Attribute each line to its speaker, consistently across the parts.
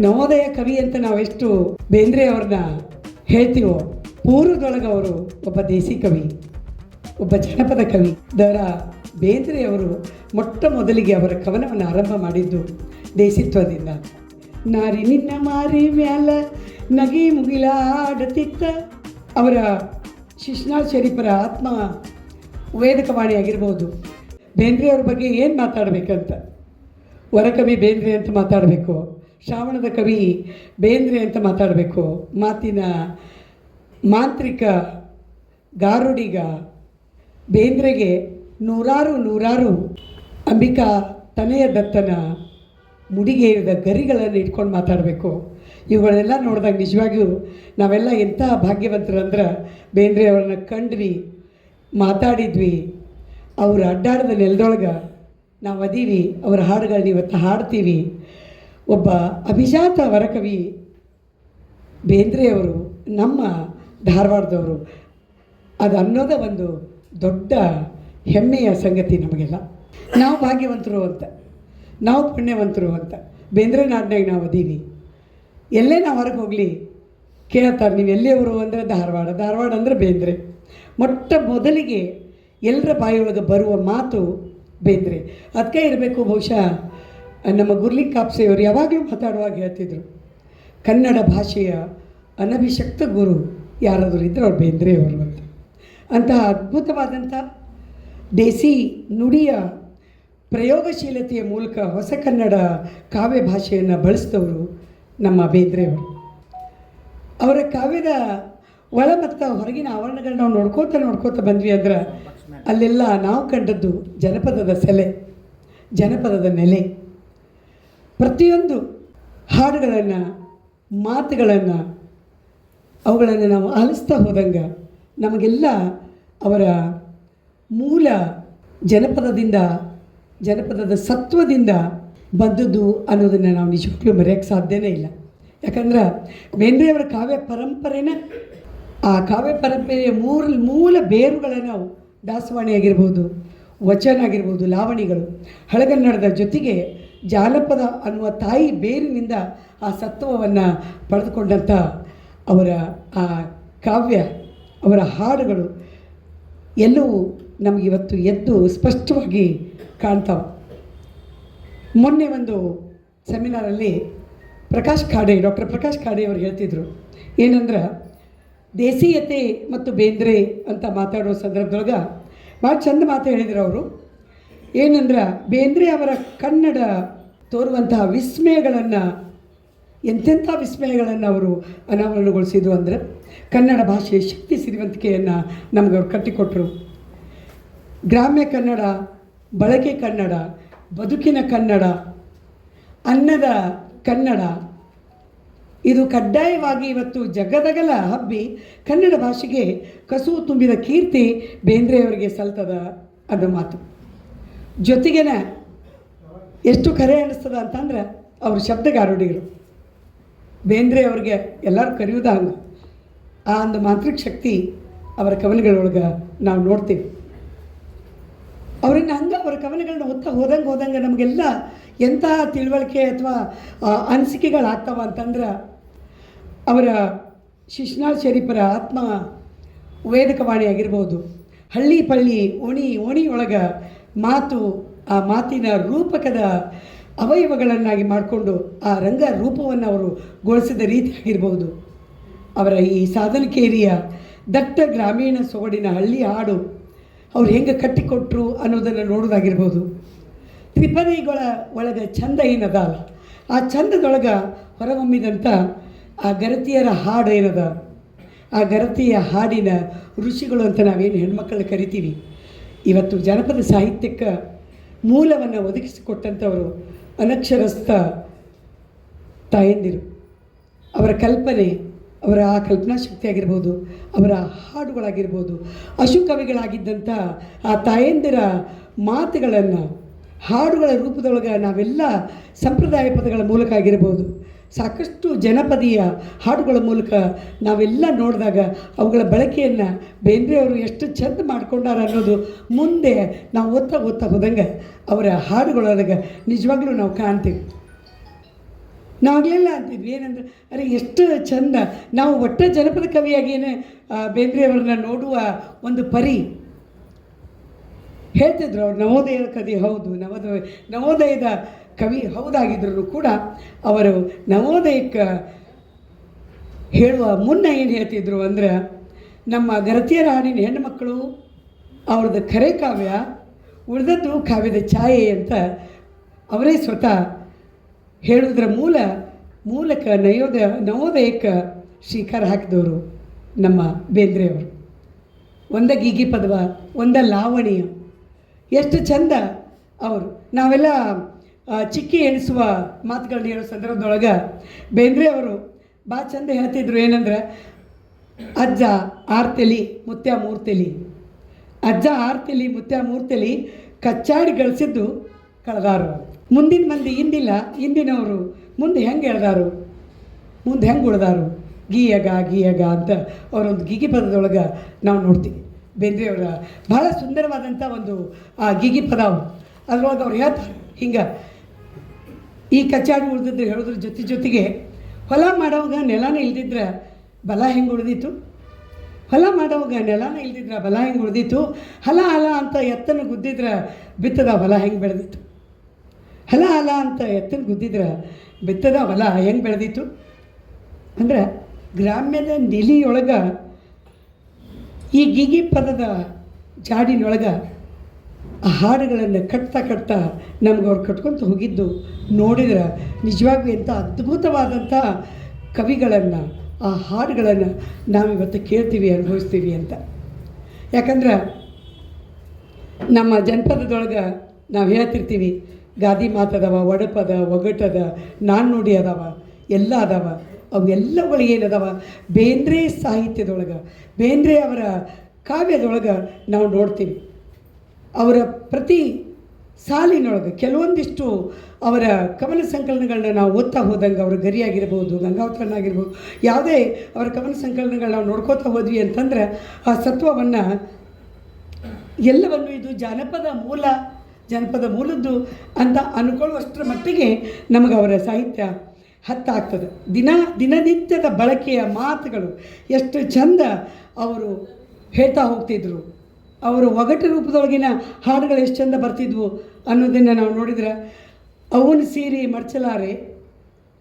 Speaker 1: ನವೋದಯ ಕವಿ ಅಂತ ನಾವೆಷ್ಟು ಬೇಂದ್ರೆ ಅವ್ರನ್ನ ಹೇಳ್ತೀವೋ, ಪೂರ್ವದೊಳಗೆ ಅವರು ಒಬ್ಬ ದೇಸಿ ಕವಿ, ಒಬ್ಬ ಜನಪದ ಕವಿ. ಬೇಂದ್ರೆ ಅವರು ಮೊಟ್ಟ ಮೊದಲಿಗೆ ಅವರ ಕವನವನ್ನು ಆರಂಭ ಮಾಡಿದ್ದು ದೇಸಿತ್ವದಿಂದ. ನಾರಿ ನಿನ್ನ ಮಾರಿ ಮ್ಯಾಲ ನಗಿ ಮುಗಿಲಾಡತಿತ್ತ. ಅವರ ಶಿಶ್ನಾಳ್ ಶರೀಫರ ಆತ್ಮ ವೇದಕವಾಣಿ ಆಗಿರ್ಬೋದು. ಬೇಂದ್ರೆಯವ್ರ ಬಗ್ಗೆ ಏನು ಮಾತಾಡಬೇಕಂತ, ವರಕವಿ ಬೇಂದ್ರೆ ಅಂತ ಮಾತಾಡಬೇಕು, ಶ್ರಾವಣದ ಕವಿ ಬೇಂದ್ರೆ ಅಂತ ಮಾತಾಡಬೇಕು, ಮಾತಿನ ಮಾಂತ್ರಿಕ ಗಾರುಡಿಗ ಬೇಂದ್ರೆಗೆ ನೂರಾರು ಅಂಬಿಕಾ ತನೆಯ ದತ್ತನ ಮುಡಿಗೇರಿದ ಗರಿಗಳನ್ನು ಇಟ್ಕೊಂಡು ಮಾತಾಡಬೇಕು. ಇವುಗಳೆಲ್ಲ ನೋಡಿದಾಗ ನಿಜವಾಗಿಯೂ ನಾವೆಲ್ಲ ಎಂಥ ಭಾಗ್ಯವಂತರಂದ್ರೆ ಬೇಂದ್ರೆ ಅವ್ರನ್ನ ಕಂಡ್ವಿ, ಮಾತಾಡಿದ್ವಿ, ಅವರು ಅಡ್ಡಾಡಿದ ನೆಲದೊಳಗೆ ನಾವು ಅದೀವಿ, ಅವರ ಹಾಡುಗಳನ್ನ ಇವತ್ತು ಹಾಡ್ತೀವಿ. ಒಬ್ಬ ಅಭಿಜಾತ ವರಕವಿ ಬೇಂದ್ರೆಯವರು ನಮ್ಮ ಧಾರವಾಡದವರು, ಅದು ಅನ್ನೋದೇ ಒಂದು ದೊಡ್ಡ ಹೆಮ್ಮೆಯ ಸಂಗತಿ ನಮಗೆಲ್ಲ. ನಾವು ಭಾಗ್ಯವಂತರು ಅಂತ, ನಾವು ಪುಣ್ಯವಂತರು ಅಂತ ಬೇಂದ್ರೆ ನಾಡಿನಾಗ ನಾವು ಅದೀವಿ. ಎಲ್ಲೇ ನಾವು ಹೊರಗೆ ಹೋಗಲಿ ಕೇಳ್ತಾರೆ, ನೀವು ಎಲ್ಲಿಯವರು ಅಂದರೆ ಧಾರವಾಡ ಅಂದರೆ ಬೇಂದ್ರೆ. ಮೊಟ್ಟ ಮೊದಲಿಗೆ ಎಲ್ಲರ ಬಾಯಿಯೊಳಗೆ ಬರುವ ಮಾತು ಬೇಂದ್ರೆ. ಅದಕ್ಕೆ ಇರಬೇಕು ಬಹುಶಃ ನಮ್ಮ ಗುರ್ಲಿಂಗ್ ಕಾಪ್ಸೆಯವರು ಯಾವಾಗಲೂ ಮಾತಾಡುವಾಗ ಹೇಳ್ತಿದ್ರು, ಕನ್ನಡ ಭಾಷೆಯ ಅನಭಿಷಕ್ತ ಗುರು ಯಾರಾದರೂ ಇದ್ದರೆ ಅವ್ರು ಬೇಂದ್ರೆಯವರು ಅಂತ. ಅಂತಹ ಅದ್ಭುತವಾದಂಥ ದೇಸಿ ನುಡಿಯ ಪ್ರಯೋಗಶೀಲತೆಯ ಮೂಲಕ ಹೊಸ ಕನ್ನಡ ಕಾವ್ಯ ಭಾಷೆಯನ್ನು ಬಳಸಿದವರು ನಮ್ಮ ಬೇಂದ್ರೆಯವರು. ಅವರ ಕಾವ್ಯದ ಒಳ ಮತ್ತು ಹೊರಗಿನ ಆವರಣಗಳನ್ನ ನಾವು ನೋಡ್ಕೋತ ಬಂದ್ವಿ ಅಂದ್ರೆ ಅಲ್ಲೆಲ್ಲ ನಾವು ಕಂಡದ್ದು ಜನಪದದ ಸೆಲೆ, ಜನಪದದ ನೆಲೆ. ಪ್ರತಿಯೊಂದು ಹಾಡುಗಳನ್ನು, ಮಾತುಗಳನ್ನು, ಅವುಗಳನ್ನು ನಾವು ಆಲಿಸ್ತಾ ಹೋದಂಗೆ ನಮಗೆಲ್ಲ ಅವರ ಮೂಲ ಜನಪದದ ಸತ್ವದಿಂದ ಬಂದದ್ದು ಅನ್ನೋದನ್ನು ನಾವು ನಿಜವಾಗ್ಲೂ ಮರೆಯೋಕ್ಕೆ ಸಾಧ್ಯನೇ ಇಲ್ಲ. ಯಾಕಂದ್ರೆ ಬೇಂದ್ರೆಯವರ ಕಾವ್ಯ ಪರಂಪರೆನ, ಆ ಕಾವ್ಯ ಪರಂಪರೆಯ ಮೂಲ ಬೇರುಗಳನ್ನು ನಾವು ದಾಸವಾಣಿ ಆಗಿರ್ಬೋದು, ವಚನ ಆಗಿರ್ಬೋದು, ಲಾವಣಿಗಳು, ಹಳಗನ್ನಡದ ಜೊತೆಗೆ ಜಾನಪದ ಅನ್ನುವ ತಾಯಿ ಬೇರಿನಿಂದ ಆ ಸತ್ವವನ್ನು ಪಡೆದುಕೊಂಡಂಥ ಅವರ ಆ ಕಾವ್ಯ, ಅವರ ಹಾಡುಗಳು ಎಲ್ಲವೂ ನಮಗಿವತ್ತು ಎದ್ದು ಸ್ಪಷ್ಟವಾಗಿ ಕಾಣ್ತಾವೆ. ಮೊನ್ನೆ ಒಂದು ಸೆಮಿನಾರಲ್ಲಿ ಡಾಕ್ಟರ್ ಪ್ರಕಾಶ್ ಖಾಡೆ ಅವರು ಹೇಳ್ತಿದ್ರು ಏನಂದ್ರೆ, ದೇಸೀಯತೆ ಮತ್ತು ಬೇಂದ್ರೆ ಅಂತ ಮಾತಾಡೋ ಸಂದರ್ಭದೊಳಗೆ ಭಾಳ ಚಂದ ಮಾತು ಹೇಳಿದ್ರು ಅವರು. ಏನಂದ್ರೆ, ಬೇಂದ್ರೆ ಅವರ ಕನ್ನಡ ತೋರುವಂತಹ ವಿಸ್ಮಯಗಳನ್ನು, ಎಂತೆಂಥ ವಿಸ್ಮಯಗಳನ್ನು ಅವರು ಅನಾವರಣಗೊಳಿಸಿದ್ರು ಅಂದರೆ, ಕನ್ನಡ ಭಾಷೆಯ ಶಕ್ತಿ ಸಿರಿವಂತಿಕೆಯನ್ನು ನಮಗೆ ಅವ್ರು ಕಟ್ಟಿಕೊಟ್ರು. ಗ್ರಾಮ್ಯ ಕನ್ನಡ, ಬಳಕೆ ಕನ್ನಡ, ಬದುಕಿನ ಕನ್ನಡ, ಅನ್ನದ ಕನ್ನಡ, ಇದು ಕಡ್ಡಾಯವಾಗಿ ಇವತ್ತು ಜಗದಗಲ ಹಬ್ಬಿ ಕನ್ನಡ ಭಾಷೆಗೆ ಕಸುವು ತುಂಬಿದ ಕೀರ್ತಿ ಬೇಂದ್ರೆಯವರಿಗೆ ಸಲ್ತದ ಅನ್ನೋ ಮಾತು. ಜೊತೆಗೇನೆ ಎಷ್ಟು ಕರೆ ಅನ್ನಿಸ್ತದ ಅಂತಂದ್ರೆ, ಅವರು ಶಬ್ದಗಾರುಡಿಗರು. ಬೇಂದ್ರೆ ಅವ್ರಿಗೆ ಎಲ್ಲರೂ ಕರೆಯೋದು ಹಂಗೆ. ಆ ಒಂದು ಮಾಂತ್ರಿಕ ಶಕ್ತಿ ಅವರ ಕವನಗಳೊಳಗೆ ನಾವು ನೋಡ್ತೀವಿ. ಅವರನ್ನು ಹಂಗೆ ಅವರ ಕವನಗಳನ್ನ ಓದ್ತಾ ಹೋದಂಗೆ ನಮಗೆಲ್ಲ ಎಂಥ ತಿಳುವಳಿಕೆ ಅಥವಾ ಅನಿಸಿಕೆಗಳಾಗ್ತವ ಅಂತಂದ್ರೆ, ಅವರ ಶಿಶ್ನಾಳ್ ಶರೀಫರ ಆತ್ಮ ವೇದಕವಾಣಿ ಆಗಿರ್ಬೋದು, ಹಳ್ಳಿ ಪಳ್ಳಿ ಓಣಿ ಒಳಗೆ ಮಾತು, ಆ ಮಾತಿನ ರೂಪಕದ ಅವಯವಗಳನ್ನಾಗಿ ಮಾಡಿಕೊಂಡು ಆ ರಂಗ ರೂಪವನ್ನು ಅವರು ಗೊಳಿಸಿದ ರೀತಿ ಆಗಿರ್ಬೋದು, ಅವರ ಈ ಸಾಧನಕೇರಿಯ ದಟ್ಟ ಗ್ರಾಮೀಣ ಸೊಗಡಿನ ಹಳ್ಳಿ ಹಾಡು ಅವ್ರು ಹೆಂಗೆ ಕಟ್ಟಿಕೊಟ್ರು ಅನ್ನೋದನ್ನು ನೋಡೋದಾಗಿರ್ಬೋದು. ತ್ರಿಪದಿಗಳ ಒಳಗೆ ಚಂದ ಏನದಲ್ಲ, ಆ ಚಂದದೊಳಗೆ ಹೊರಹೊಮ್ಮಿದಂಥ ಆ ಗರತಿಯರ ಹಾಡು ಏನದ, ಆ ಗರತಿಯ ಹಾಡಿನ ಋಷಿಗಳು ಅಂತ ನಾವೇನು ಹೆಣ್ಮಕ್ಕಳನ್ನ ಕರಿತೀವಿ. ಇವತ್ತು ಜನಪದ ಸಾಹಿತ್ಯಕ್ಕೆ ಮೂಲವನ್ನು ಒದಗಿಸಿಕೊಟ್ಟಂಥವರು ಅನಕ್ಷರಸ್ಥ ತಾಯಂದಿರು. ಅವರ ಕಲ್ಪನೆ, ಅವರ ಆ ಕಲ್ಪನಾ ಶಕ್ತಿ ಆಗಿರ್ಬೋದು, ಅವರ ಹಾಡುಗಳಾಗಿರ್ಬೋದು, ಅಶುಕವಿಗಳಾಗಿದ್ದಂಥ ಆ ತಾಯಂದಿರ ಮಾತುಗಳನ್ನು ಹಾಡುಗಳ ರೂಪದೊಳಗೆ ನಾವೆಲ್ಲ ಸಂಪ್ರದಾಯ ಪದಗಳ ಮೂಲಕ ಆಗಿರ್ಬೋದು, ಸಾಕಷ್ಟು ಜನಪದೀಯ ಹಾಡುಗಳ ಮೂಲಕ ನಾವೆಲ್ಲ ನೋಡಿದಾಗ ಅವುಗಳ ಬಳಕೆಯನ್ನು ಬೇಂದ್ರೆಯವರು ಎಷ್ಟು ಚೆಂದ ಮಾಡ್ಕೊಂಡಾರ ಅನ್ನೋದು ಮುಂದೆ ನಾವು ಓದ್ತಾ ಹೋದಂಗೆ ಅವರ ಹಾಡುಗಳೊಳಗೆ ನಿಜವಾಗ್ಲೂ ನಾವು ಕಾಣ್ತೀವಿ. ನಾವಾಗಲೆಲ್ಲ ಅಂತಿದ್ವಿ ಏನಂದ್ರೆ ಅರೆ ಎಷ್ಟು ಚಂದ, ನಾವು ಒಟ್ಟ ಜನಪದ ಕವಿಯಾಗಿಯೇ ಬೇಂದ್ರೆಯವ್ರನ್ನ ನೋಡುವ ಒಂದು ಪರಿ ಹೇಳ್ತಿದ್ರು. ಅವ್ರು ನವೋದಯದ ಕವಿ ಹೌದು, ನವೋದಯದ ಕವಿ ಹೌದಾಗಿದ್ದರೂ ಕೂಡ ಅವರು ನವೋದಯಕ್ಕೆ ಹೇಳುವ ಮುನ್ನ ಏನು ಹೇಳ್ತಿದ್ರು ಅಂದರೆ, ನಮ್ಮ ಗರತಿಯರ ಹಾಡಿನ ಹೆಣ್ಣುಮಕ್ಕಳು ಅವ್ರದ್ದು ಖರೆ ಕಾವ್ಯ, ಉಳಿದದ್ದು ಕಾವ್ಯದ ಛಾಯೆ ಅಂತ ಅವರೇ ಸ್ವತಃ ಹೇಳುವುದರ ಮೂಲಕ ನವೋದಯಕ್ಕೆ ಶ್ರೀಕಾರ ಹಾಕಿದವರು ನಮ್ಮ ಬೇಂದ್ರೆಯವರು. ಒಂದ ಗೀಗಿ ಪದವ, ಒಂದ ಲಾವಣಿಯ, ಎಷ್ಟು ಚಂದ ಅವರು. ನಾವೆಲ್ಲ ಚಿಕ್ಕಿ ಎಣಿಸುವ ಮಾತುಗಳನ್ನ ಹೇಳೋ ಸಂದರ್ಭದೊಳಗೆ ಬೇಂದ್ರೆಯವರು ಭಾಳ ಚಂದ ಹೇಳ್ತಿದ್ರು. ಏನಂದ್ರೆ, ಅಜ್ಜ ಆರ್ತಲಿ ಮುತ್ಯ ಮೂರ್ತಲಿ, ಅಜ್ಜ ಆರ್ತಲಿ ಮುತ್ಯ ಮೂರ್ತಲಿ ಕಚ್ಚಾಡಿ ಗಳಿಸಿದ್ದು ಕಳೆದಾರು. ಮುಂದಿನ ಮಂದಿ ಹಿಂದಿನವರು ಮುಂದೆ ಹೆಂಗೆ ಹೇಳ್ದಾರು, ಮುಂದೆ ಹೆಂಗೆ ಉಳ್ದಾರು, ಗೀಯಗ ಅಂತ ಅವರೊಂದು ಗೀಗಿ ಪದದೊಳಗೆ ನಾವು ನೋಡ್ತೀವಿ. ಬೇಂದ್ರೆಯವರ ಭಾಳ ಸುಂದರವಾದಂಥ ಒಂದು ಆ ಗೀಗಿ ಪದ ಅವರು. ಅದ್ರೊಳಗೆ ಅವ್ರು ಹೇಳ್ತಾರೆ ಹಿಂಗೆ, ಈ ಕಚ್ಚಾಡಿ ಉಳಿದಿದ್ರೆ ಹೇಳೋದ್ರ ಜೊತೆಗೆ ಹೊಲ ಮಾಡೋವಾಗ ನೆಲನ ಇಲ್ದಿದ್ರೆ ಬಲ ಹೆಂಗೆ ಉಳಿದಿತ್ತು, ಹೊಲ ಮಾಡೋವಾಗ ನೆಲನ ಇಲ್ದಿದ್ರೆ ಬಲ ಹೆಂಗೆ ಉಳಿದಿತ್ತು, ಹಲ ಅಂತ ಎತ್ತನ ಗುದ್ದಿದ್ರೆ ಬಿತ್ತದ ಹೊಲ ಹೆಂಗೆ ಬೆಳೆದಿತ್ತು, ಹಲ ಅಂತ ಎತ್ತನ ಗುದ್ದಿದ್ರೆ ಬಿತ್ತದ ಹೊಲ ಹೆಂಗೆ ಬೆಳೆದಿತ್ತು ಅಂದ್ರೆ, ಗ್ರಾಮ್ಯದ ನೆಲಿಯೊಳಗೆ ಈ ಗೀಗಿ ಪದದ ಜಾಡಿನೊಳಗೆ ಆ ಹಾಡುಗಳನ್ನು ಕಟ್ತಾ ನಮ್ಗೆ ಅವ್ರು ಕಟ್ಕೊತ ಹೋಗಿದ್ದು ನೋಡಿದ್ರೆ ನಿಜವಾಗ್ಲೂ ಎಂಥ ಅದ್ಭುತವಾದಂಥ ಕವಿಗಳನ್ನು, ಆ ಹಾಡುಗಳನ್ನು ನಾವಿವತ್ತು ಕೇಳ್ತೀವಿ, ಅನುಭವಿಸ್ತೀವಿ ಅಂತ. ಯಾಕಂದ್ರೆ ನಮ್ಮ ಜನಪದದೊಳಗೆ ನಾವು ಹೇಳ್ತಿರ್ತೀವಿ, ಗಾದಿ ಮಾತದವ, ಒಡಪದ, ಒಗಟದ, ನಾಣ್ಣುಡಿ ಅದಾವ, ಎಲ್ಲ ಅದಾವ. ಅವೆಲ್ಲಗಳು ಏನದಾವ ಬೇಂದ್ರೆ ಸಾಹಿತ್ಯದೊಳಗೆ, ಬೇಂದ್ರೆ ಅವರ ಕಾವ್ಯದೊಳಗೆ ನಾವು ನೋಡ್ತೀವಿ. ಅವರ ಪ್ರತಿ ಸಾಲಿನೊಳಗೆ ಕೆಲವೊಂದಿಷ್ಟು ಅವರ ಕವನ ಸಂಕಲನಗಳನ್ನ ನಾವು ಓದ್ತಾ ಹೋದಂಗೆ, ಅವರ ಗರಿಯಾಗಿರ್ಬೋದು, ಗಂಗಾವತರನಾಗಿರ್ಬೋದು, ಯಾವುದೇ ಅವರ ಕವನ ಸಂಕಲನಗಳನ್ನ ನಾವು ನೋಡ್ಕೋತಾ ಹೋದ್ವಿ ಅಂತಂದ್ರೆ ಆ ಸತ್ವವನ್ನು ಎಲ್ಲವನ್ನು ಇದು ಜನಪದ ಮೂಲದ್ದು ಅಂತ ಅಂದ್ಕೊಳ್ಳುವಷ್ಟರ ಮಟ್ಟಿಗೆ ನಮಗೆ ಅವರ ಸಾಹಿತ್ಯ ಹತ್ತಾಗ್ತದೆ. ದಿನನಿತ್ಯದ ಬಳಕೆಯ ಮಾತುಗಳು ಎಷ್ಟು ಚಂದ ಅವರು ಹೇಳ್ತಾ ಹೋಗ್ತಿದ್ರು. ಅವರು ಒಗಟು ರೂಪದೊಳಗಿನ ಹಾಡುಗಳು ಎಷ್ಟು ಚಂದ ಬರ್ತಿದ್ವು ಅನ್ನೋದನ್ನು ನಾವು ನೋಡಿದ್ರೆ, ಅವನ ಸೀರೆ ಮಡ್ಚಲಾರೆ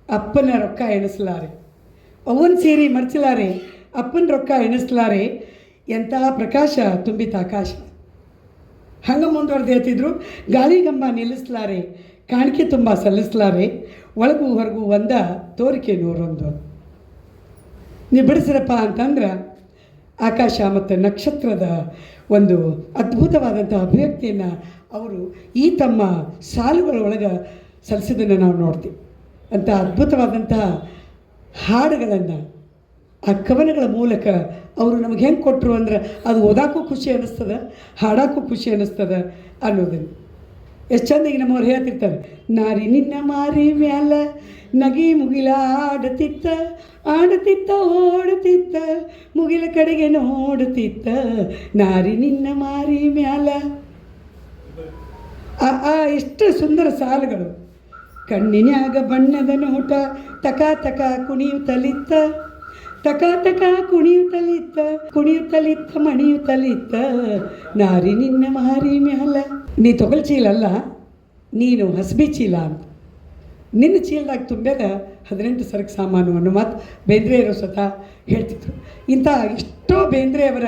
Speaker 1: ಅಪ್ಪನ ರೊಕ್ಕ ಎಣಿಸಲಾರೆ, ಅವನ ಸೀರೆ ಮಡ್ಚಲಾರೆ ಅಪ್ಪನ ರೊಕ್ಕ ಎಣಿಸಲಾರೆ, ಎಂತಹ ಪ್ರಕಾಶ ತುಂಬಿತ ಆಕಾಶ. ಹಂಗೆ ಮುಂದುವರೆದು ಹೇಳ್ತಿದ್ರು, ಗಾಳಿಗಂಬ ನಿಲ್ಲಿಸಲಾರೆ ಕಾಣಿಕೆ ತುಂಬ ಸಲ್ಲಿಸಲಾರೆ, ಒಳಗೂ ಹೊರಗೂ ಒಂದ ತೋರಿಕೆ ನೂರೊಂದು. ನೀವು ಬಿಡಿಸಿರಪ್ಪ ಅಂತಂದ್ರೆ ಆಕಾಶ ಮತ್ತು ನಕ್ಷತ್ರದ ಒಂದು ಅದ್ಭುತವಾದಂಥ ಅಭಿವ್ಯಕ್ತಿಯನ್ನು ಅವರು ಈ ತಮ್ಮ ಸಾಲುಗಳೊಳಗೆ ಸಲ್ಲಿಸಿದ್ದನ್ನು ನಾವು ನೋಡ್ತೀವಿ. ಅಂಥ ಅದ್ಭುತವಾದಂಥ ಹಾಡುಗಳನ್ನು ಆ ಕವನಗಳ ಮೂಲಕ ಅವರು ನಮಗೆ ಹೆಂಗೆ ಕೊಟ್ಟರು ಅಂದ್ರೆ, ಅದು ಓದಾಕೂ ಖುಷಿ ಅನ್ನಿಸ್ತದೆ, ಹಾಡೋಕ್ಕೂ ಖುಷಿ ಅನ್ನಿಸ್ತದೆ ಅನ್ನೋದನ್ನು ಎಷ್ಟು ಚಂದಿಗೆ ನಮ್ಮವ್ರು ಹೇಳ್ತಿರ್ತಾರೆ. ನಾರಿ ನಿನ್ನ ಮಾರಿ ಮ್ಯಾಲ ನಗಿ ಮುಗಿಲ ಆಡುತ್ತಿತ್ತ ಓಡುತ್ತಿತ್ತ ಮುಗಿಲ ಕಡೆಗೆ ನೋಡುತ್ತಿತ್ತ, ನಾರಿ ನಿನ್ನ ಮಾರಿ ಮ್ಯಾಲ. ಎಷ್ಟು ಸುಂದರ ಸಾಲುಗಳು. ಕಣ್ಣಿನ್ಯಾಗ ಬಣ್ಣದ ನೋಟ ತಕ ಕುಣಿಯುತ್ತಲಿತ್ತ, ತಕ ಕುಣಿಯುತ್ತಲಿತ್ತ ಮಣಿಯುತ್ತಲಿತ್ತ, ನಾರಿ ನಿನ್ನ ಮಾರಿ ಮ್ಯಾಲ. ನೀ ತೊಗಲ್ ಚೀಲಲ್ಲ, ನೀನು ಹಸ್ಬಿ ಚೀಲ ಅಂತ. ನಿನ್ನ ಚೀಲದಾಗ ತುಂಬ್ಯಾಗ 18 ಸರಕು ಸಾಮಾನು ಅನ್ನೋ ಮಾತು ಬೇಂದ್ರೆಯವರು ಸ್ವತಃ ಹೇಳ್ತಿದ್ರು. ಇಂಥ ಎಷ್ಟೋ ಬೇಂದ್ರೆಯವರ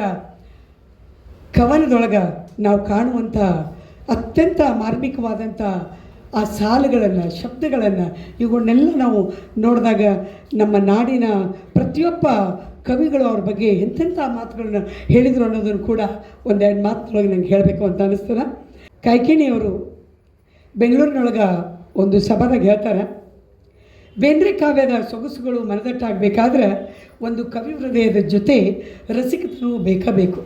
Speaker 1: ಕವನದೊಳಗೆ ನಾವು ಕಾಣುವಂಥ ಅತ್ಯಂತ ಮಾರ್ಮಿಕವಾದಂಥ ಆ ಸಾಲುಗಳನ್ನು, ಶಬ್ದಗಳನ್ನು, ಇವುಗಳನ್ನೆಲ್ಲ ನಾವು ನೋಡಿದಾಗ ನಮ್ಮ ನಾಡಿನ ಪ್ರತಿಯೊಬ್ಬ ಕವಿಗಳು ಅವ್ರ ಬಗ್ಗೆ ಎಂತೆಂಥ ಮಾತುಗಳನ್ನ ಹೇಳಿದರು ಅನ್ನೋದನ್ನು ಕೂಡ ಒಂದೆರಡು ಮಾತುಗಳೊಳಗೆ ನಂಗೆ ಹೇಳಬೇಕು ಅಂತ ಅನ್ನಿಸ್ತದೆ. ಕಾಯ್ಕಿಣಿಯವರು ಬೆಂಗಳೂರಿನೊಳಗೆ ಒಂದು ಸಭಾದಾಗ ಹೇಳ್ತಾರೆ, ಬೇಂದ್ರೆ ಕಾವ್ಯದ ಸೊಗಸುಗಳು ಮನದಟ್ಟಾಗಬೇಕಾದ್ರೆ ಒಂದು ಕವಿ ಹೃದಯದ ಜೊತೆ ರಸಿಕತನೂ ಬೇಕು.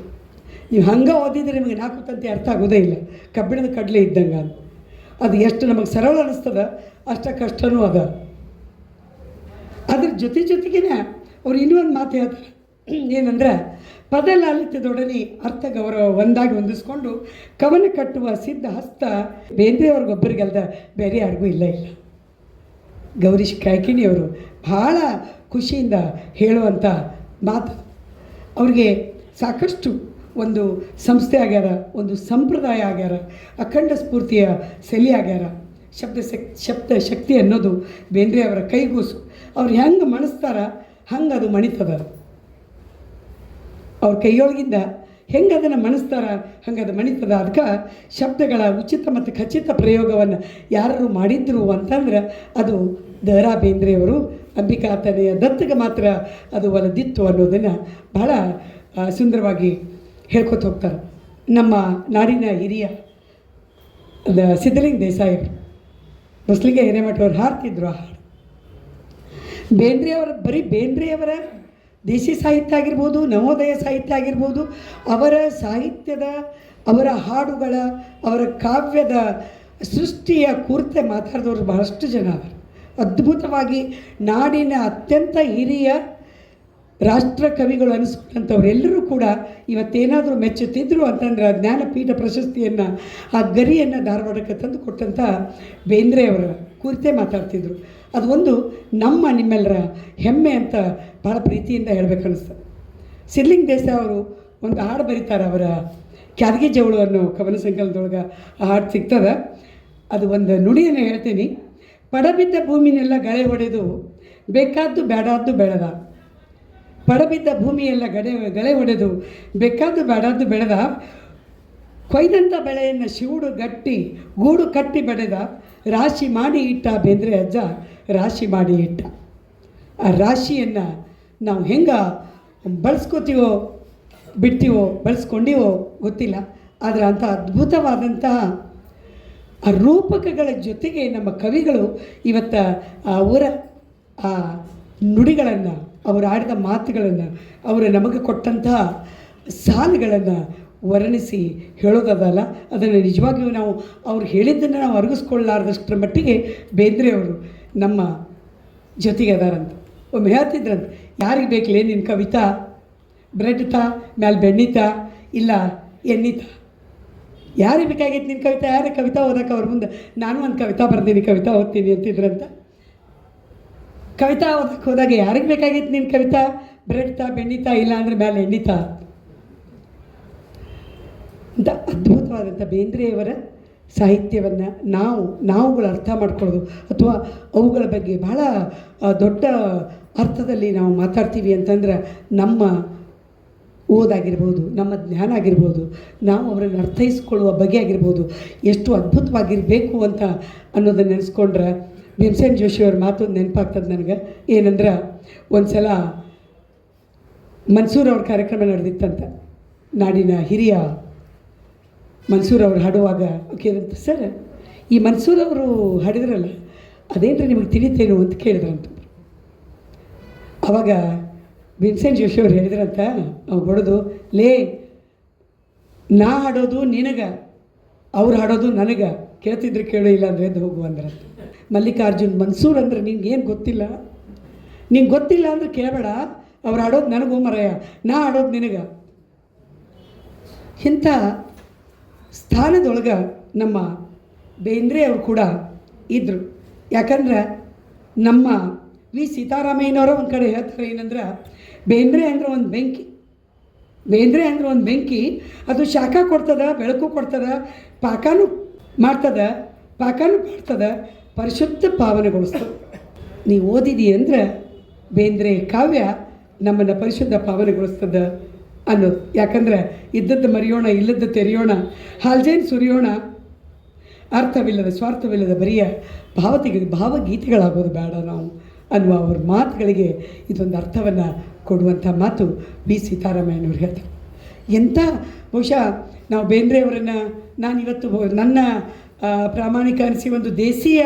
Speaker 1: ನೀವು ಹಂಗೆ ಓದಿದರೆ ನಿಮಗೆ 4 ತಂತಿ ಅರ್ಥ ಆಗೋದೇ ಇಲ್ಲ, ಕಬ್ಬಿಣದ ಕಡಲೆ ಇದ್ದಂಗೆ. ಅದು ಎಷ್ಟು ನಮಗೆ ಸರಳ ಅನ್ನಿಸ್ತದೆ ಅಷ್ಟ ಕಷ್ಟನೂ ಅದ. ಅದ್ರ ಜೊತೆಗೇ ಅವ್ರು ಇನ್ನೊಂದು ಮಾತು ಹೇಳ್ತಾರೆ, ಏನಂದ್ರೆ, ಪದ ಲಾಲಿತ್ಯದೊಡನೆ ಅರ್ಥ ಗೌರವ ಒಂದಾಗಿ ಹೊಂದಿಸ್ಕೊಂಡು ಕವನ ಕಟ್ಟುವ ಸಿದ್ಧ ಹಸ್ತ ಬೇಂದ್ರೆಯವ್ರಿಗೊಬ್ಬರಿಗಲ್ದ ಬೇರೆ ಯಾರಿಗೂ ಇಲ್ಲ. ಗೌರೀಶ್ ಕಾಯ್ಕಿಣಿಯವರು ಭಾಳ ಖುಷಿಯಿಂದ ಹೇಳುವಂಥ ಮಾತು. ಅವ್ರಿಗೆ ಸಾಕಷ್ಟು ಒಂದು ಸಂಸ್ಥೆ ಆಗ್ಯಾರ, ಒಂದು ಸಂಪ್ರದಾಯ ಆಗ್ಯಾರ, ಅಖಂಡ ಸ್ಫೂರ್ತಿಯ ಸೆಲೆ ಆಗ್ಯಾರ. ಶಬ್ದ ಶಕ್ತಿ ಅನ್ನೋದು ಬೇಂದ್ರೆ ಅವರ ಕೈಗೂಸು. ಅವ್ರು ಹೆಂಗೆ ಮಣಿಸ್ತಾರ ಹಂಗೆ ಅದು ಮಣಿತದ. ಅವ್ರ ಕೈಯೊಳಗಿಂದ ಹೆಂಗೆ ಅದನ್ನು ಮಣಿಸ್ತಾರ ಹಂಗೆ ಅದು ಮಣಿತದ. ಅದಕ್ಕೆ ಶಬ್ದಗಳ ಉಚಿತ ಮತ್ತು ಖಚಿತ ಪ್ರಯೋಗವನ್ನು ಯಾರು ಮಾಡಿದ್ರು ಅಂತಂದ್ರೆ ಅದು ದ ರಾ ಬೇಂದ್ರೆಯವರು. ಅಂಬಿಕಾತನೆಯ ದತ್ತಿಗೆ ಮಾತ್ರ ಅದು ಒಲದಿತ್ತು ಅನ್ನೋದನ್ನು ಬಹಳ ಸುಂದರವಾಗಿ ಹೇಳ್ಕೊತ ಹೋಗ್ತಾರೆ. ನಮ್ಮ ನಾಡಿನ ಹಿರಿಯ ಸಿದ್ಧಲಿಂಗ ದೇಸಾಯಿ ಬಸಲಿಂಗ ಹಿರೇಮಠವ್ರು ಹಾಡ್ತಿದ್ರು ಆ ಹಾಡು. ಬೇಂದ್ರೆಯವರ ಬರೀ ಬೇಂದ್ರೆಯವರ ದೇಶಿ ಸಾಹಿತ್ಯ ಆಗಿರ್ಬೋದು, ನವೋದಯ ಸಾಹಿತ್ಯ ಆಗಿರ್ಬೋದು, ಅವರ ಸಾಹಿತ್ಯದ, ಅವರ ಹಾಡುಗಳ, ಅವರ ಕಾವ್ಯದ ಸೃಷ್ಟಿಯ ಕುರಿತೆ ಮಾತಾಡಿದವರು ಬಹಳಷ್ಟು ಜನ ಅವರು. ಅದ್ಭುತವಾಗಿ ನಾಡಿನ ಅತ್ಯಂತ ಹಿರಿಯ ರಾಷ್ಟ್ರ ಕವಿಗಳು ಅನಿಸ್ಕೊಂಡಂಥವ್ರೆಲ್ಲರೂ ಕೂಡ ಇವತ್ತೇನಾದರೂ ಮೆಚ್ಚುತ್ತಿದ್ದರು ಅಂತಂದ್ರೆ ಜ್ಞಾನಪೀಠ ಪ್ರಶಸ್ತಿಯನ್ನು, ಆ ಗರಿಯನ್ನು ಧಾರವಾಡಕ್ಕೆ ತಂದು ಕೊಟ್ಟಂಥ ಬೇಂದ್ರೆಯವರ ಕುರಿತೇ ಮಾತಾಡ್ತಿದ್ರು. ಅದು ಒಂದು ನಿಮ್ಮೆಲ್ಲರ ಹೆಮ್ಮೆ ಅಂತ ಭಾಳ ಪ್ರೀತಿಯಿಂದ ಹೇಳಬೇಕನ್ನಿಸ್ತದೆ. ಸಿದ್ಧಲಿಂಗ ದೇಸಾಯಿ ಅವರು ಒಂದು ಹಾಡು ಬರೀತಾರೆ. ಅವರ ಕ್ಯಾದಗಿ ಜವಳು ಅನ್ನೋ ಕವನ ಸಂಕಲನದೊಳಗೆ ಆ ಹಾಡು ಸಿಗ್ತದೆ. ಅದು ಒಂದು ನುಡಿಯನ್ನು ಹೇಳ್ತೀನಿ. ಪಡಬಿದ್ದ ಭೂಮಿನೆಲ್ಲ ಗಳೆ ಹೊಡೆದು ಬೇಕಾದ್ದು ಬೇಡಾದ್ದು ಬೆಳೆದ. ಪಡಬಿದ್ದ ಭೂಮಿಯೆಲ್ಲ ಗಳೆ ಹೊಡೆದು ಬೇಕಾದ್ದು ಬೇಡಾದ್ದು ಬೆಳೆದ. ಕೊಯ್ದಂಥ ಬೆಳೆಯನ್ನು ಗೂಡು ಕಟ್ಟಿ ಬೆಳೆದ. ರಾಶಿ ಮಾಡಿ ಇಟ್ಟ ಬೇಂದ್ರೆ ಅಜ್ಜ, ರಾಶಿ ಮಾಡಿ ಇಟ್ಟ. ಆ ರಾಶಿಯನ್ನು ನಾವು ಹೆಂಗೆ ಬಳಸ್ಕೋತೀವೋ ಬಿಡ್ತೀವೋ ಬಳಸ್ಕೊಂಡಿವೋ ಗೊತ್ತಿಲ್ಲ. ಆದರೆ ಅಂಥ ಅದ್ಭುತವಾದಂತಹ ಆ ರೂಪಕಗಳ ಜೊತೆಗೆ ನಮ್ಮ ಕವಿಗಳು ಇವತ್ತು ಅವರ ಆ ನುಡಿಗಳನ್ನು, ಅವರು ಆಡಿದ ಮಾತುಗಳನ್ನು, ಅವರು ನಮಗೆ ಕೊಟ್ಟಂತಹ ಸಾಲುಗಳನ್ನು ವರ್ಣಿಸಿ ಹೇಳೋದಲ್ಲ, ಅದನ್ನು ನಿಜವಾಗಿಯೂ ನಾವು ಅವ್ರು ಹೇಳಿದ್ದನ್ನು ನಾವು ಅರಗಿಸ್ಕೊಳ್ಳಾರ್ದಷ್ಟರ ಮಟ್ಟಿಗೆ ಬೇಂದ್ರೆಯವರು ನಮ್ಮ ಜೊತೆಗೆ ಅದಾರಂತ. ಒಮ್ಮೆ ಹೇಳ್ತಿದ್ರಂತ, ಯಾರಿಗೆ ಬೇಕಲೇ ನಿನ್ನ ಕವಿತಾ? ಬ್ರೆಡ್ ತಾ, ಮ್ಯಾಲೆ ಬೆಣ್ಣಿತಾ, ಇಲ್ಲ ಎಣ್ಣಿತಾ? ಯಾರಿಗೆ ಬೇಕಾಗಿತ್ತು ನಿನ್ನ ಕವಿತಾ? ಯಾರು ಕವಿತಾ ಓದಕ್ಕೆ ಅವ್ರ ಮುಂದೆ ನಾನು ಒಂದು ಕವಿತಾ ಬರ್ತೀನಿ, ಕವಿತಾ ಓದ್ತೀನಿ ಅಂತಿದ್ರಂತ. ಕವಿತಾ ಓದಕ್ಕೆ ಹೋದಾಗ ಯಾರಿಗೆ ಬೇಕಾಗಿತ್ತು ನಿನ್ನ ಕವಿತಾ? ಬ್ರೆಡ್ ತಾ, ಬೆಣ್ಣಿತಾ, ಇಲ್ಲ ಅಂದರೆ ಮ್ಯಾಲೆ ಎಣ್ಣಿತಾ ಅಂತ. ಅದ್ಭುತವಾದಂಥ ಬೇಂದ್ರೆಯವರ ಸಾಹಿತ್ಯವನ್ನು ನಾವುಗಳು ಅರ್ಥ ಮಾಡ್ಕೊಳ್ಳೋದು ಅಥವಾ ಅವುಗಳ ಬಗ್ಗೆ ಬಹಳ ದೊಡ್ಡ ಅರ್ಥದಲ್ಲಿ ನಾವು ಮಾತಾಡ್ತೀವಿ ಅಂತಂದ್ರೆ ನಮ್ಮ ಓದಾಗಿರ್ಬೋದು, ನಮ್ಮ ಜ್ಞಾನ ಆಗಿರ್ಬೋದು, ನಾವು ಅವರನ್ನು ಅರ್ಥೈಸ್ಕೊಳ್ಳುವ ಬಗೆ ಆಗಿರ್ಬೋದು ಎಷ್ಟು ಅದ್ಭುತವಾಗಿರಬೇಕು ಅಂತ ಅನ್ನೋದನ್ನು ನೆನೆಸ್ಕೊಂಡ್ರೆ ಭೀಮಸೇನ್ ಜೋಶಿಯವ್ರ ಮಾತು ನೆನಪಾಗ್ತದೆ ನನಗೆ. ಏನಂದ್ರೆ ಒಂದು ಸಲ ಮನ್ಸೂರ್ ಅವ್ರ ಕಾರ್ಯಕ್ರಮ ನಡೆದಿತ್ತಂತ. ನಾಡಿನ ಹಿರಿಯ ಮನ್ಸೂರ್ ಅವರು ಹಾಡುವಾಗ ಕೇಳಿದಂತ, ಸರ್ ಈ ಮನ್ಸೂರ್ ಅವರು ಹಾಡಿದ್ರಲ್ಲ ಅದೇನ್ರಿ ನಿಮಗೆ ತಿಳಿತೇನು ಅಂತ ಕೇಳಿದ್ರಂತ. ಆವಾಗ ಭೀಮಸೇನ್ ಜೋಶಿ ಅವ್ರು ಹೇಳಿದ್ರಂತ, ಅವ್ರು ಹೊಡೆದು, ಲೇ ನಾ ಹಾಡೋದು ನಿನಗೆ, ಅವ್ರು ಹಾಡೋದು ನನಗೆ, ಕೇಳ್ತಿದ್ರೆ ಕೇಳು, ಇಲ್ಲ ಅಂದರೆ ಎದ್ದು ಹೋಗು ಅಂದ್ರಂತ. ಮಲ್ಲಿಕಾರ್ಜುನ್ ಮನ್ಸೂರ್ ಅಂದ್ರೆ ನಿಂಗೇನು ಗೊತ್ತಿಲ್ಲ, ನಿಂಗೆ ಗೊತ್ತಿಲ್ಲ ಅಂದ್ರೆ ಕೇಳಬೇಡ, ಅವ್ರು ಹಾಡೋದು ನನಗೂ ಮರಯ್ಯ, ನಾ ಹಾಡೋದು ನಿನಗೆ. ಇಂಥ ಸ್ಥಾನದೊಳಗೆ ನಮ್ಮ ಬೇಂದ್ರೆ ಅವರು ಕೂಡ ಇದ್ದರು. ಯಾಕಂದ್ರೆ ನಮ್ಮ ವಿ ಸೀತಾರಾಮಯ್ಯನವರ ಒಂದು ಕಡೆ ಹೇಳ್ತಾರೆ ಏನಂದ್ರೆ, ಬೇಂದ್ರೆ ಅಂದ್ರೆ ಒಂದು ಬೆಂಕಿ, ಬೇಂದ್ರೆ ಅಂದ್ರೆ ಒಂದು ಬೆಂಕಿ, ಅದು ಶಾಖ ಕೊಡ್ತದೆ, ಬೆಳಕು ಕೊಡ್ತದೆ, ಪಾಕನೂ ಮಾಡ್ತದೆ, ಪರಿಶುದ್ಧ ಪಾವನೆಗೊಳಿಸ್ತದೆ. ನೀವು ಓದಿದಿ ಅಂದರೆ ಬೇಂದ್ರೆ ಕಾವ್ಯ ನಮ್ಮನ್ನು ಪರಿಶುದ್ಧ ಪಾವನೆಗೊಳಿಸ್ತದೆ ಅನ್ನೋದು. ಯಾಕಂದರೆ ಇದ್ದದ್ದು ಮರೆಯೋಣ, ಇಲ್ಲದ್ದು ತೆರೆಯೋಣ, ಹಾಲ್ಜೇನು ಸುರಿಯೋಣ, ಅರ್ಥವಿಲ್ಲದ ಸ್ವಾರ್ಥವಿಲ್ಲದ ಬರಿಯ ಭಾವಗೀತೆಗಳಾಗೋದು ಬೇಡ ನಾವು ಅನ್ನುವ ಅವ್ರ ಮಾತುಗಳಿಗೆ ಇದೊಂದು ಅರ್ಥವನ್ನು ಕೊಡುವಂಥ ಮಾತು ವಿ ಸೀತಾರಾಮಯ್ಯನವ್ರು ಹೇಳ್ತಾರೆ. ಎಂಥ ಬಹುಶಃ ನಾವು ಬೇಂದ್ರೆಯವರನ್ನು ನಾನಿವತ್ತು ನನ್ನ ಪ್ರಾಮಾಣಿಕ ಅನಿಸಿ ಒಂದು ದೇಶೀಯ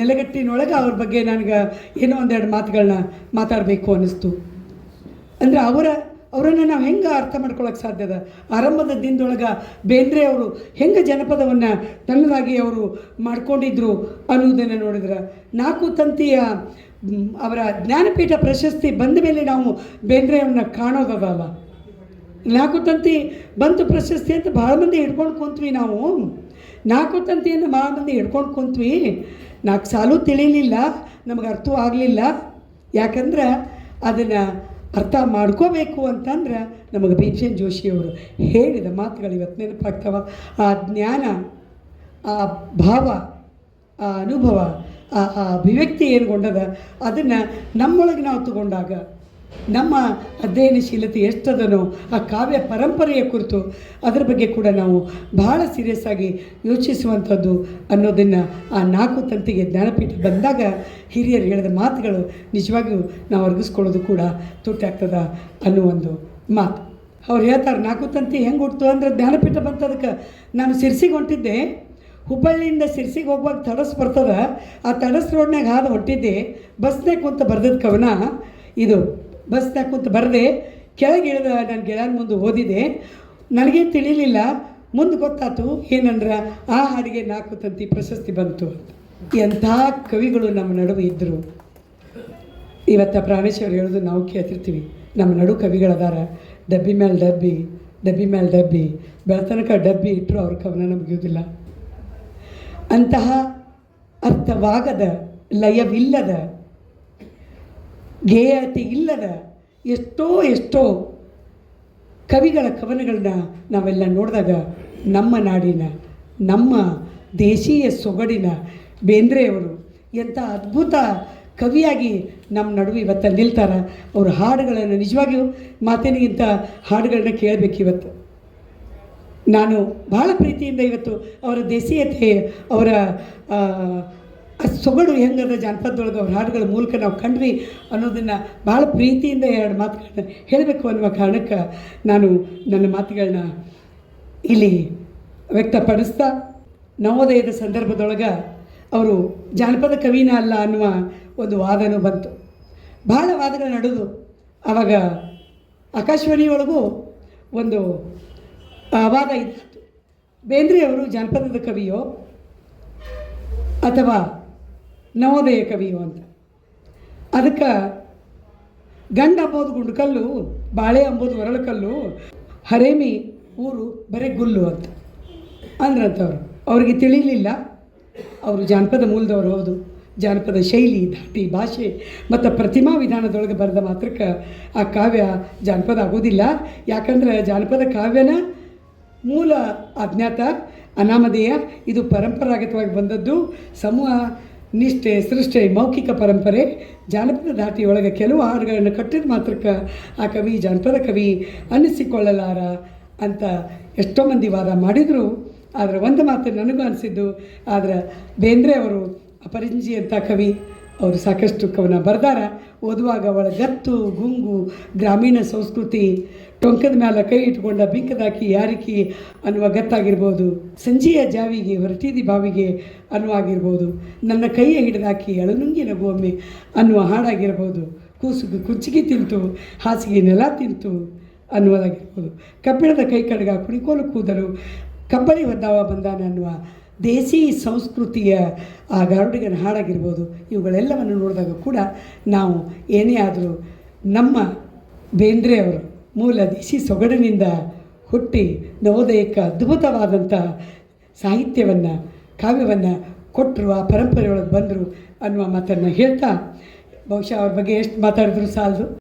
Speaker 1: ನೆಲೆಗಟ್ಟಿನೊಳಗೆ ಅವ್ರ ಬಗ್ಗೆ ನನಗೆ ಏನೋ ಒಂದೆರಡು ಮಾತುಗಳನ್ನ ಮಾತಾಡಬೇಕು ಅನ್ನಿಸ್ತು. ಅಂದರೆ ಅವರನ್ನು ನಾವು ಹೆಂಗೆ ಅರ್ಥ ಮಾಡ್ಕೊಳ್ಳೋಕೆ ಸಾಧ್ಯದ? ಆರಂಭದ ದಿನದೊಳಗೆ ಬೇಂದ್ರೆ ಅವರು ಹೆಂಗೆ ಜನಪದವನ್ನು ತನ್ನದಾಗಿ ಅವರು ಮಾಡ್ಕೊಂಡಿದ್ರು ಅನ್ನೋದನ್ನು ನೋಡಿದ್ರೆ, 4 ತಂತಿಯ ಅವರ ಜ್ಞಾನಪೀಠ ಪ್ರಶಸ್ತಿ ಬಂದ ಮೇಲೆ ನಾವು ಬೇಂದ್ರೆಯವ್ರನ್ನ ಕಾಣೋದಲ್ಲ. 4 ತಂತಿ ಬಂತು ಪ್ರಶಸ್ತಿ ಅಂತ ಭಾಳ ಮಂದಿ ಹಿಡ್ಕೊಂಡು ಕುಂತ್ವಿ ನಾವು. 4 ತಂತಿಯನ್ನು ಭಾಳ ಮಂದಿ ಹಿಡ್ಕೊಂಡು ಕುಂತ್ವಿ. 4 ಸಾಲು ತಿಳಿಲಿಲ್ಲ, ನಮಗೆ ಅರ್ಥವಾಗಲಿಲ್ಲ. ಯಾಕಂದ್ರೆ ಅದನ್ನು ಅರ್ಥ ಮಾಡ್ಕೋಬೇಕು ಅಂತಂದ್ರೆ ನಮಗೆ ಭೀಮಸೇನ್ ಜೋಶಿಯವರು ಹೇಳಿದ ಮಾತುಗಳು ಇವತ್ತು ನೆನಪಾಗ್ತವೆ. ಆ ಜ್ಞಾನ, ಆ ಭಾವ, ಆ ಅನುಭವ, ಆ ಅಭಿವ್ಯಕ್ತಿ ಏನುಗೊಂಡದ ಅದನ್ನು ನಮ್ಮೊಳಗೆ ನಾವು ತಗೊಂಡಾಗ ನಮ್ಮ ಅಧ್ಯಯನಶೀಲತೆ ಎಷ್ಟದನೋ ಆ ಕಾವ್ಯ ಪರಂಪರೆಯ ಕುರಿತು ಅದರ ಬಗ್ಗೆ ಕೂಡ ನಾವು ಬಹಳ ಸೀರಿಯಸ್ ಆಗಿ ಯೋಚಿಸುವಂಥದ್ದು ಅನ್ನೋದನ್ನು ಆ 4 ತಂತಿಗೆ ಜ್ಞಾನಪೀಠ ಬಂದಾಗ ಹಿರಿಯರು ಹೇಳಿದ ಮಾತುಗಳು ನಿಜವಾಗಿಯೂ ನಾವು ಅರ್ಗಿಸ್ಕೊಳ್ಳೋದು ಕೂಡ ತುಟ್ಟಾಗ್ತದ ಅನ್ನೋ ಒಂದು ಮಾತು. ಅವ್ರು ಹೇಳ್ತಾರೆ 4 ತಂತಿ ಹೆಂಗೆ ಹುಡ್ತು ಅಂದರೆ ಜ್ಞಾನಪೀಠ ಬಂತದಕ್ಕೆ ನಾನು ಸಿರ್ಸಿಗೆ ಹೊಂಟಿದ್ದೆ. ಹುಬ್ಬಳ್ಳಿಯಿಂದ ಸಿರ್ಸಿಗೆ ಹೋಗುವಾಗ ತಡಸ್ ಬರ್ತದೆ. ಆ ತಡಸ್ ರೋಡ್ನಾಗ ಹಾದು ಹೊಟ್ಟಿದ್ದೆ. ಬಸ್ನಾಗ ಕುಂತ ಬರ್ದದ ಕವನ ಇದು. ಬಸ್ನಾಗ ಕುಂತ ಬರದೆ ಕೆಳಗೆ ಇಳಿದ ನನ್ನ ಗೆಳೆಯನ ಮುಂದೆ ಓದಿದೆ. ನನಗೇನು ತಿಳಿಲಿಲ್ಲ. ಮುಂದೆ ಗೊತ್ತಾಯ್ತು ಏನಂದ್ರೆ ಆ ಹಾಡಿಗೆ 4 ತಂತಿ ಪ್ರಶಸ್ತಿ ಬಂತು ಅಂತ. ಎಂಥ ಕವಿಗಳು ನಮ್ಮ ನಡುವೆ ಇದ್ದರು. ಇವತ್ತು ಪ್ರಾಣೇಶ್ವರು ಹೇಳೋದು ನಾವು ಕೇಳ್ತಿರ್ತೀವಿ. ನಮ್ಮ ನಡು ಕವಿಗಳದಾರ. ಡಬ್ಬಿ ಮೇಲೆ ಡಬ್ಬಿ, ಡಬ್ಬಿ ಮೇಲೆ ಡಬ್ಬಿ, ಬೆಳತನಕ ಡಬ್ಬಿ ಇಟ್ಟರು ಅವ್ರ ಕವನ ನಮಗಿಯೋದಿಲ್ಲ. ಅಂತಹ ಅರ್ಥವಾಗದ, ಲಯವಿಲ್ಲದ, ಗೇಯತೆ ಇಲ್ಲದ ಎಷ್ಟೋ ಕವಿಗಳ ಕವನಗಳನ್ನ ನಾವೆಲ್ಲ ನೋಡಿದಾಗ ನಮ್ಮ ನಾಡಿನ, ನಮ್ಮ ದೇಶೀಯ ಸೊಗಡಿನ ಬೇಂದ್ರೆಯವರು ಎಂಥ ಅದ್ಭುತ ಕವಿಯಾಗಿ ನಮ್ಮ ನಡುವೆ ಇವತ್ತು ನಿಲ್ತಾರೆ. ಅವ್ರ ಹಾಡುಗಳನ್ನು ನಿಜವಾಗಿಯೂ ಮಾತಿನಿಗಿಂತ ಹಾಡುಗಳನ್ನ ಕೇಳಬೇಕು. ಇವತ್ತು ನಾನು ಭಾಳ ಪ್ರೀತಿಯಿಂದ ಇವತ್ತು ಅವರ ದೇಸೀಯತೆ, ಅವರ ಸೊಗಡು ಹೆಂಗದ ಜಾನಪದದೊಳಗೆ ಅವ್ರ ಹಾಡುಗಳ ಮೂಲಕ ನಾವು ಕಂಡ್ವಿ ಅನ್ನೋದನ್ನು ಭಾಳ ಪ್ರೀತಿಯಿಂದ 2 ಮಾತುಗಳನ್ನ ಹೇಳಬೇಕು ಅನ್ನುವ ಕಾರಣಕ್ಕೆ ನಾನು ನನ್ನ ಮಾತುಗಳನ್ನ ಇಲ್ಲಿ ವ್ಯಕ್ತಪಡಿಸ್ತಾ, ನವೋದಯದ ಸಂದರ್ಭದೊಳಗೆ ಅವರು ಜಾನಪದ ಕವಿನ ಅಲ್ಲ ಅನ್ನುವ ಒಂದು ವಾದನೂ ಬಂತು. ಭಾಳ ವಾದಗಳು ನಡೆದು ಆವಾಗ ಆಕಾಶವಾಣಿಯೊಳಗೂ ಒಂದು ವಾದ ಇತ್ತು. ಬೇಂದ್ರೆಯವರು ಜಾನಪದದ ಕವಿಯೋ ಅಥವಾ ನವೋದಯ ಕವಿಯೋ ಅಂತ. ಅದಕ್ಕೆ ಗಂಡ ಅಂಬೋದು ಗುಂಡ್ಕಲ್ಲು, ಬಾಳೆ ಅಂಬೋದು ಹೊರಳಕಲ್ಲು, ಹರೇಮಿ ಊರು ಬರೀ ಗುಲ್ಲು ಅಂತ ಅಂದ್ರಂಥವ್ರು. ಅವ್ರಿಗೆ ತಿಳಿಲಿಲ್ಲ. ಅವರು ಜಾನಪದ ಮೂಲದವ್ರು. ಹೌದು, ಜಾನಪದ ಶೈಲಿ, ಧಾಟಿ, ಭಾಷೆ ಮತ್ತು ಪ್ರತಿಮಾ ವಿಧಾನದೊಳಗೆ ಬರೆದ ಮಾತ್ರಕ್ಕೆ ಆ ಕಾವ್ಯ ಜಾನಪದ ಆಗೋದಿಲ್ಲ. ಯಾಕಂದ್ರೆ ಜಾನಪದ ಕಾವ್ಯನ ಮೂಲ ಅಜ್ಞಾತ, ಅನಾಮಧೇಯ. ಇದು ಪರಂಪರಾಗತವಾಗಿ ಬಂದದ್ದು. ಸಮೂಹ ನಿಷ್ಠೆ, ಸೃಷ್ಟಿ, ಮೌಖಿಕ ಪರಂಪರೆ. ಜಾನಪದ ಧಾಟಿಯೊಳಗೆ ಕೆಲವು ಹಾಡುಗಳನ್ನು ಕಟ್ಟಿದ ಮಾತ್ರಕ್ಕೆ ಆ ಕವಿ ಜಾನಪದ ಕವಿ ಅನ್ನಿಸಿಕೊಳ್ಳಲಾರ ಅಂತ ಎಷ್ಟೋ ಮಂದಿ ವಾದ ಮಾಡಿದರು. ಆದರೆ ಒಂದು ಮಾತು ನನಗೂ ಅನಿಸಿದ್ದು, ಆದರೆ ಬೇಂದ್ರೆ ಅವರು ಅಪರಂಜಿ ಅಂತ ಕವಿ. ಅವರು ಸಾಕಷ್ಟು ಕವನ ಬರೆದಾರ. ಓದುವಾಗ ಅವಳ ಗತ್ತು, ಗುಂಗು, ಗ್ರಾಮೀಣ ಸಂಸ್ಕೃತಿ, ಟೊಂಕದ ಮೇಲೆ ಕೈ ಇಟ್ಕೊಂಡ ಬಿಂಕದಾಕಿ ಯಾರಿಕಿ ಅನ್ನುವ ಗತ್ತಾಗಿರ್ಬೋದು, ಸಂಜೆಯ ಜಾವಿಗೆ ಹೊರಟಿದಿ ಬಾವಿಗೆ ಅನ್ನುವಾಗಿರ್ಬೋದು, ನನ್ನ ಕೈಯ ಹಿಡಿದಾಕಿ ಅಳನುಂಗಿ ನಗುವೊಮ್ಮೆ ಅನ್ನುವ ಹಾಡಾಗಿರ್ಬೋದು, ಕೂಸುಗೆ ಕುಚ್ಚಿಗೆ ತಿಂತು ಹಾಸಿಗೆ ನೆಲ ತಿಂತು ಅನ್ನುವುದಾಗಿರ್ಬೋದು, ಕಬ್ಬಿಣದ ಕೈ ಕಡ್ಗ ಕುಣಿಕೋಲು ಕೂದಲು ಕಬ್ಬಳಿ ಹೊದ್ದಾವ ಬಂದಾನ ಅನ್ನುವ ದೇಸಿ ಸಂಸ್ಕೃತಿಯ ಆ ಗಾರುಡಿಗನ ಹಾಡಾಗಿರ್ಬೋದು. ಇವುಗಳೆಲ್ಲವನ್ನು ನೋಡಿದಾಗ ಕೂಡ ನಾವು ಏನೇ ಆದರೂ ನಮ್ಮ ಬೇಂದ್ರೆಯವರು ಮೂಲ ದೇಸಿ ಸೊಗಡಿನಿಂದ ಹುಟ್ಟಿ ನವೋದಯಕ್ಕೆ ಅದ್ಭುತವಾದಂಥ ಸಾಹಿತ್ಯವನ್ನು, ಕಾವ್ಯವನ್ನು ಕೊಟ್ಟರು, ಆ ಪರಂಪರೆಯೊಳಗೆ ಬಂದರು ಅನ್ನುವ ಮಾತನ್ನು ಹೇಳ್ತಾ, ಬಹುಶಃ ಅವ್ರ ಬಗ್ಗೆ ಎಷ್ಟು ಮಾತಾಡಿದ್ರು ಸಾಲದು.